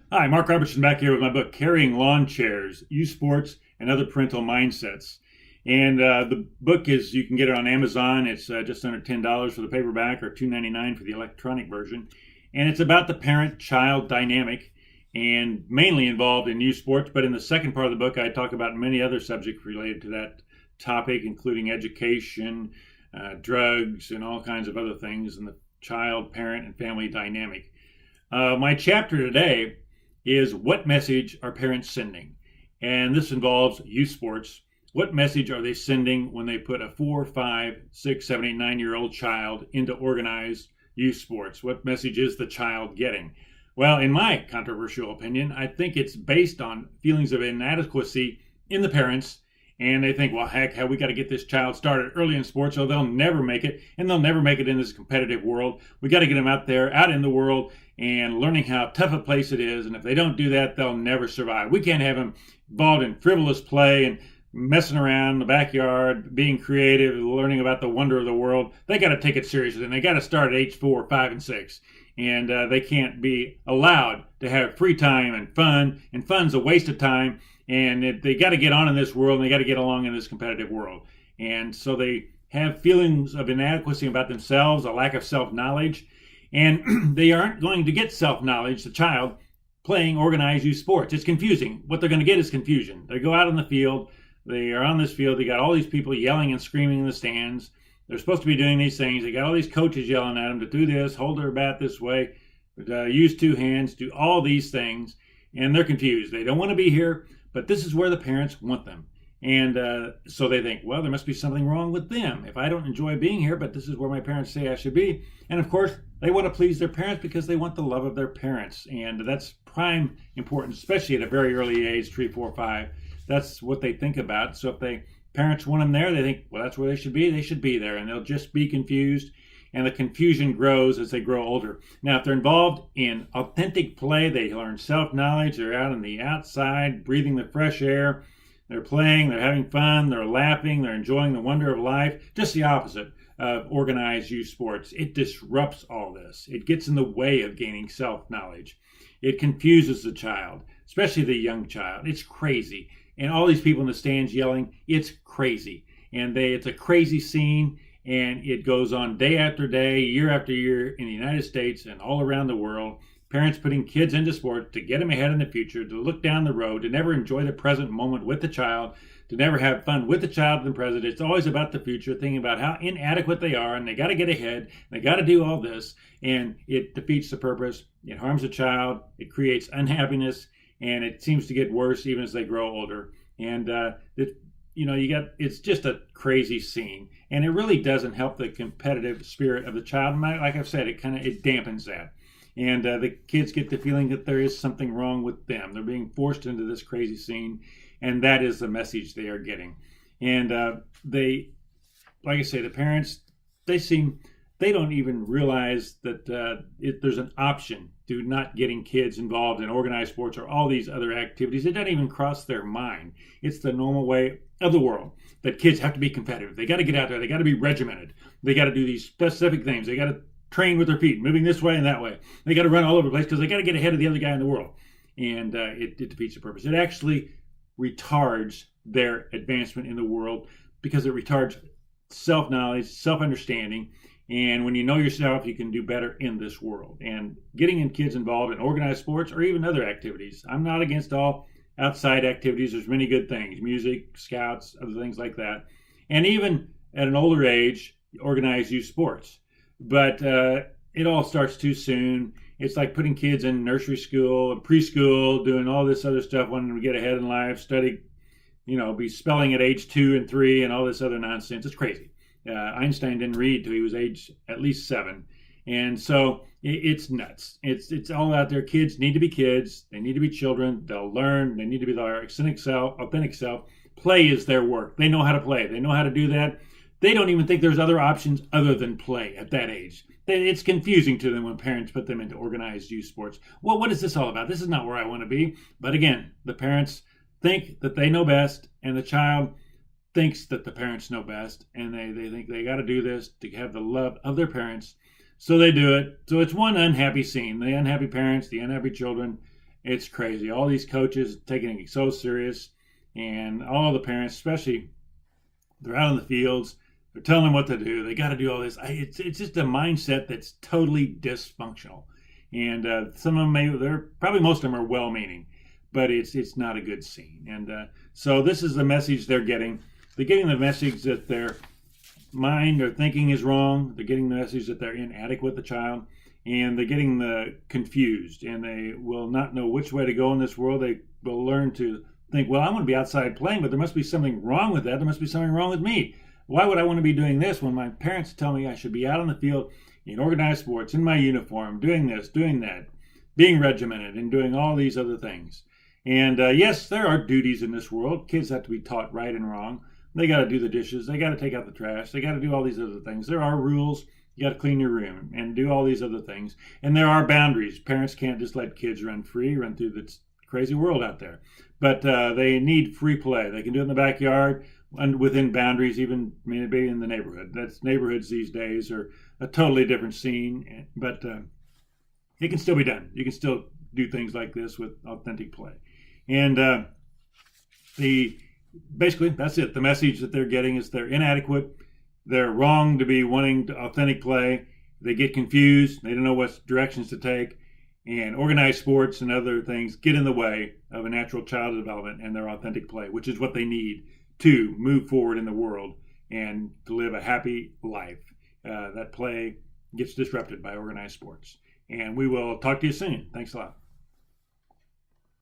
Hi, Mark Robertson back here with my book, Carrying Lawn Chairs, Youth Sports, and Other Parental Mindsets. And the book is, you can get it on Amazon. It's just under $10 for the paperback or $2.99 for the electronic version. And it's about the parent-child dynamic and mainly involved in youth sports. But in the second part of the book, I talk about many other subjects related to that topic, including education, drugs, and all kinds of other things in the child, parent, and family dynamic. My chapter today is what message are parents sending? And this involves youth sports. What message are they sending when they put a 4, 5, 6, 7, 8, 9-year-old child into organized youth sports? What message is the child getting? Well, in my controversial opinion, I think it's based on feelings of inadequacy in the parents. And they think, well, heck, we got to get this child started early in sports or they'll never make it. And they'll never make it in this competitive world. We got to get them out there, out in the world, and learning how tough a place it is. And if they don't do that, they'll never survive. We can't have them involved in frivolous play and messing around in the backyard, being creative, learning about the wonder of the world. They got to take it seriously, and they got to start at age 4, 5, and 6. And they can't be allowed to have free time and fun. And fun's a waste of time. And they got to get on in this world, and they got to get along in this competitive world. And so they have feelings of inadequacy about themselves, a lack of self-knowledge. And they aren't going to get self-knowledge, the child, playing organized youth sports. It's confusing. What they're going to get is confusion. They go out on the field. They are on this field. They got all these people yelling and screaming in the stands. They're supposed to be doing these things. They got all these coaches yelling at them to do this, hold their bat this way, use two hands, do all these things. And they're confused. They don't want to be here, but this is where the parents want them. And so they think, well, there must be something wrong with them if I don't enjoy being here, but this is where my parents say I should be. And of course, they want to please their parents because they want the love of their parents. And that's prime importance, especially at a very early age, 3, 4, 5. That's what they think about. So if parents want them there, they think, well, that's where they should be there. And they'll just be confused. And the confusion grows as they grow older. Now, if they're involved in authentic play, they learn self-knowledge. They're out on the outside, breathing the fresh air. They're playing, they're having fun, they're laughing, they're enjoying the wonder of life. Just the opposite of organized youth sports. It disrupts all this. It gets in the way of gaining self-knowledge. It confuses the child, especially the young child. It's crazy. And all these people in the stands yelling, it's crazy. And it's a crazy scene, and it goes on day after day, year after year in the United States and all around the world. Parents putting kids into sports to get them ahead in the future, to look down the road, to never enjoy the present moment with the child, to never have fun with the child and the present. It's always about the future, thinking about how inadequate they are, and they got to get ahead. They got to do all this, and it defeats the purpose. It harms the child. It creates unhappiness, and it seems to get worse even as they grow older. And it's just a crazy scene, and it really doesn't help the competitive spirit of the child. And like I've said, it dampens that. And the kids get the feeling that there is something wrong with them. They're being forced into this crazy scene, and that is the message they are getting. And like I say, the parents, they don't even realize that there's an option to not getting kids involved in organized sports or all these other activities. It doesn't even cross their mind. It's the normal way of the world that kids have to be competitive. They got to get out there. They got to be regimented. They got to do these specific things. They got to train with their feet, moving this way and that way. They got to run all over the place because they got to get ahead of the other guy in the world. And it defeats the purpose. It actually retards their advancement in the world because it retards self-knowledge, self-understanding. And when you know yourself, you can do better in this world. And getting kids involved in organized sports or even other activities. I'm not against all outside activities. There's many good things, music, scouts, other things like that. And even at an older age, organized youth sports. But it all starts too soon. It's like putting kids in nursery school and preschool, doing all this other stuff, wanting them to get ahead in life, study, be spelling at age 2 and 3 and all this other nonsense. It's crazy. Einstein didn't read till he was age at least 7. And so it's nuts. It's all out there. Kids need to be kids. They need to be children. They'll learn. They need to be their authentic self. Play is their work. They know how to play. They know how to do that. They don't even think there's other options other than play at that age. It's confusing to them when parents put them into organized youth sports. Well, what is this all about? This is not where I want to be. But again, the parents think that they know best, and the child thinks that the parents know best, and they think they got to do this to have the love of their parents. So they do it. So it's one unhappy scene. The unhappy parents, the unhappy children, It's crazy. All these coaches taking it so serious, and all the parents, especially, they're out in the fields. They're telling them what to do. They got to do all this. It's just a mindset that's totally dysfunctional. And some of them probably most of them are well-meaning, but it's not a good scene. And so this is the message they're getting. They're getting the message that their mind or thinking is wrong. They're getting the message that they're inadequate, the child, and they're getting confused, and they will not know which way to go in this world. They will learn to think, well, I want to be outside playing, but there must be something wrong with that. There must be something wrong with me. Why would I want to be doing this when my parents tell me I should be out on the field in organized sports, in my uniform, doing this, doing that, being regimented, and doing all these other things? And yes, there are duties in this world. Kids have to be taught right and wrong. They got to do the dishes. They got to take out the trash. They got to do all these other things. There are rules. You got to clean your room and do all these other things. And there are boundaries. Parents can't just let kids run free, run through this crazy world out there. But they need free play. They can do it in the backyard and within boundaries, even maybe in the neighborhood. That's neighborhoods these days are a totally different scene, but it can still be done. You can still do things like this with authentic play. And basically, that's it. The message that they're getting is they're inadequate. They're wrong to be wanting authentic play. They get confused. They don't know what directions to take. And organized sports and other things get in the way of a natural child development and their authentic play, which is what they need to move forward in the world and to live a happy life. That play gets disrupted by organized sports. And we will talk to you soon. Thanks a lot.